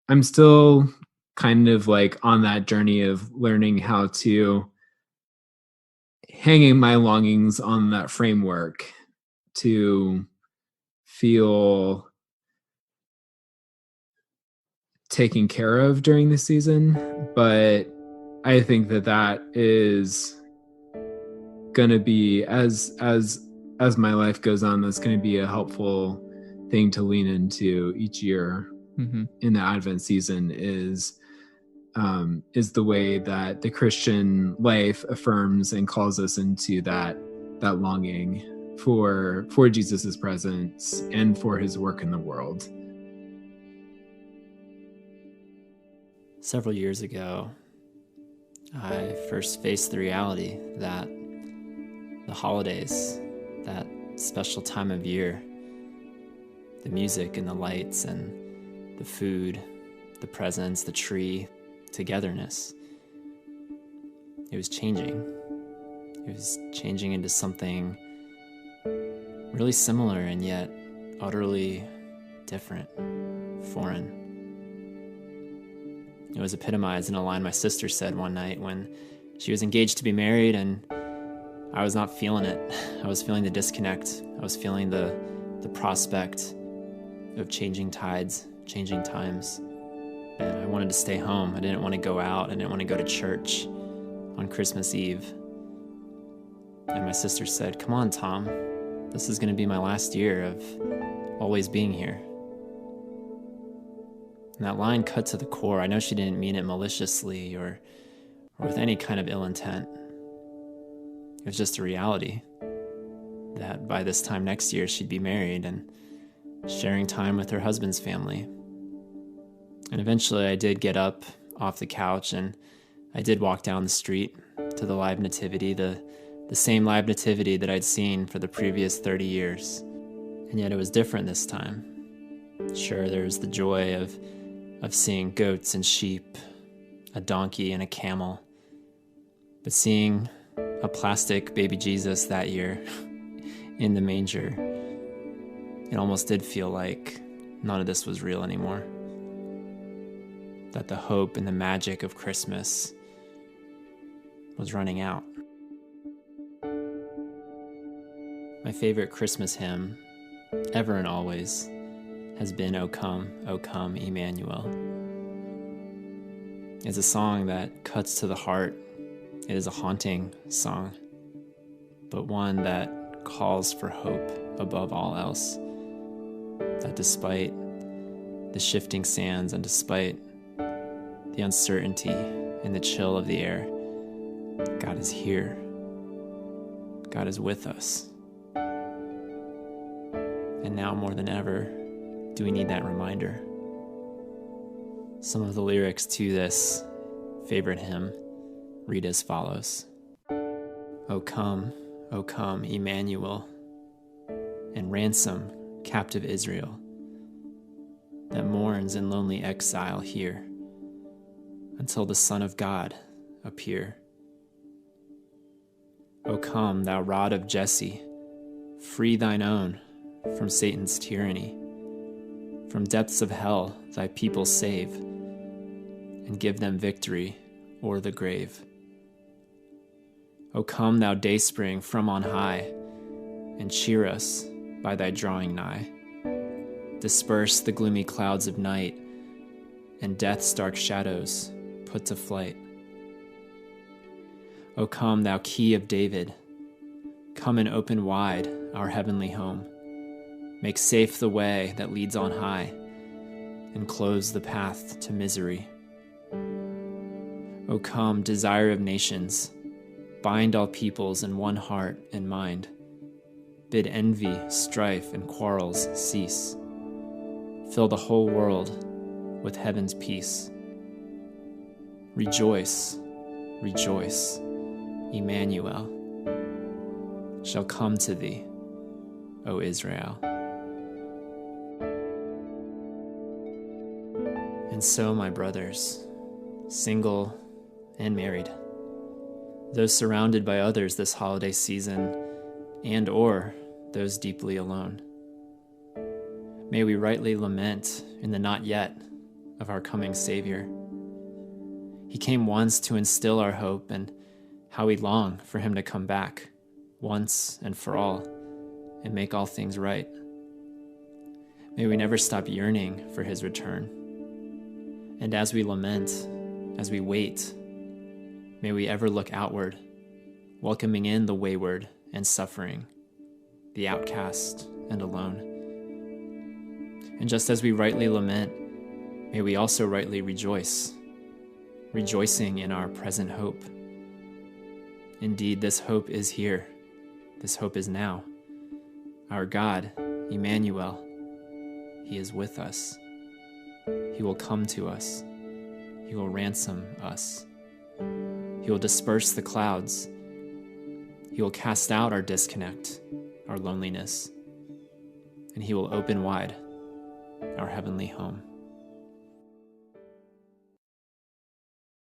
I'm still kind of like on that journey of learning how to hanging my longings on that framework to feel taken care of during the season. But I think that is going to be as my life goes on, that's going to be a helpful thing to lean into each year in the Advent season is the way that the Christian life affirms and calls us into that longing for Jesus's presence and for his work in the world. Several years ago, I first faced the reality that the holidays, that special time of year, the music and the lights and the food, the presents, the tree, togetherness, it was changing. It was changing into something really similar and yet utterly different, foreign. It was epitomized in a line my sister said one night when she was engaged to be married, and I was not feeling it. I was feeling the disconnect. I was feeling the prospect of changing tides, changing times. And I wanted to stay home. I didn't want to go out. I didn't want to go to church on Christmas Eve. And my sister said, "Come on, Tom. This is going to be my last year of always being here." And that line cut to the core. I know she didn't mean it maliciously or with any kind of ill intent. It was just a reality that by this time next year she'd be married and sharing time with her husband's family. And eventually I did get up off the couch and I did walk down the street to the live nativity, the same live nativity that I'd seen for the previous 30 years. And yet it was different this time. Sure, there was the joy of seeing goats and sheep, a donkey and a camel, but seeing a plastic baby Jesus that year in the manger, it almost did feel like none of this was real anymore. That the hope and the magic of Christmas was running out. My favorite Christmas hymn, ever and always, has been O Come, Emmanuel. It's a song that cuts to the heart. It is a haunting song, but one that calls for hope above all else. That despite the shifting sands and despite the uncertainty and the chill of the air, God is here. God is with us. And now more than ever, do we need that reminder? Some of the lyrics to this favorite hymn read as follows. O come, Emmanuel, and ransom captive Israel that mourns in lonely exile here until the Son of God appear. O come, thou rod of Jesse, free thine own from Satan's tyranny. From depths of hell thy people save, and give them victory o'er the grave. O come, thou dayspring from on high, and cheer us by thy drawing nigh. Disperse the gloomy clouds of night, and death's dark shadows put to flight. O come, thou key of David, come and open wide our heavenly home. Make safe the way that leads on high, and close the path to misery. O come, desire of nations, bind all peoples in one heart and mind. Bid envy, strife, and quarrels cease. Fill the whole world with heaven's peace. Rejoice, rejoice, Emmanuel shall come to thee, O Israel. And so, my brothers, single and married, those surrounded by others this holiday season, and or those deeply alone, may we rightly lament in the not yet of our coming Savior. He came once to instill our hope, and how we long for him to come back once and for all and make all things right. May we never stop yearning for his return. And as we lament, as we wait, may we ever look outward, welcoming in the wayward and suffering, the outcast and alone. And just as we rightly lament, may we also rightly rejoice, rejoicing in our present hope. Indeed, this hope is here. This hope is now. Our God, Emmanuel, he is with us. He will come to us. He will ransom us. He will disperse the clouds. He will cast out our disconnect, our loneliness, and he will open wide our heavenly home.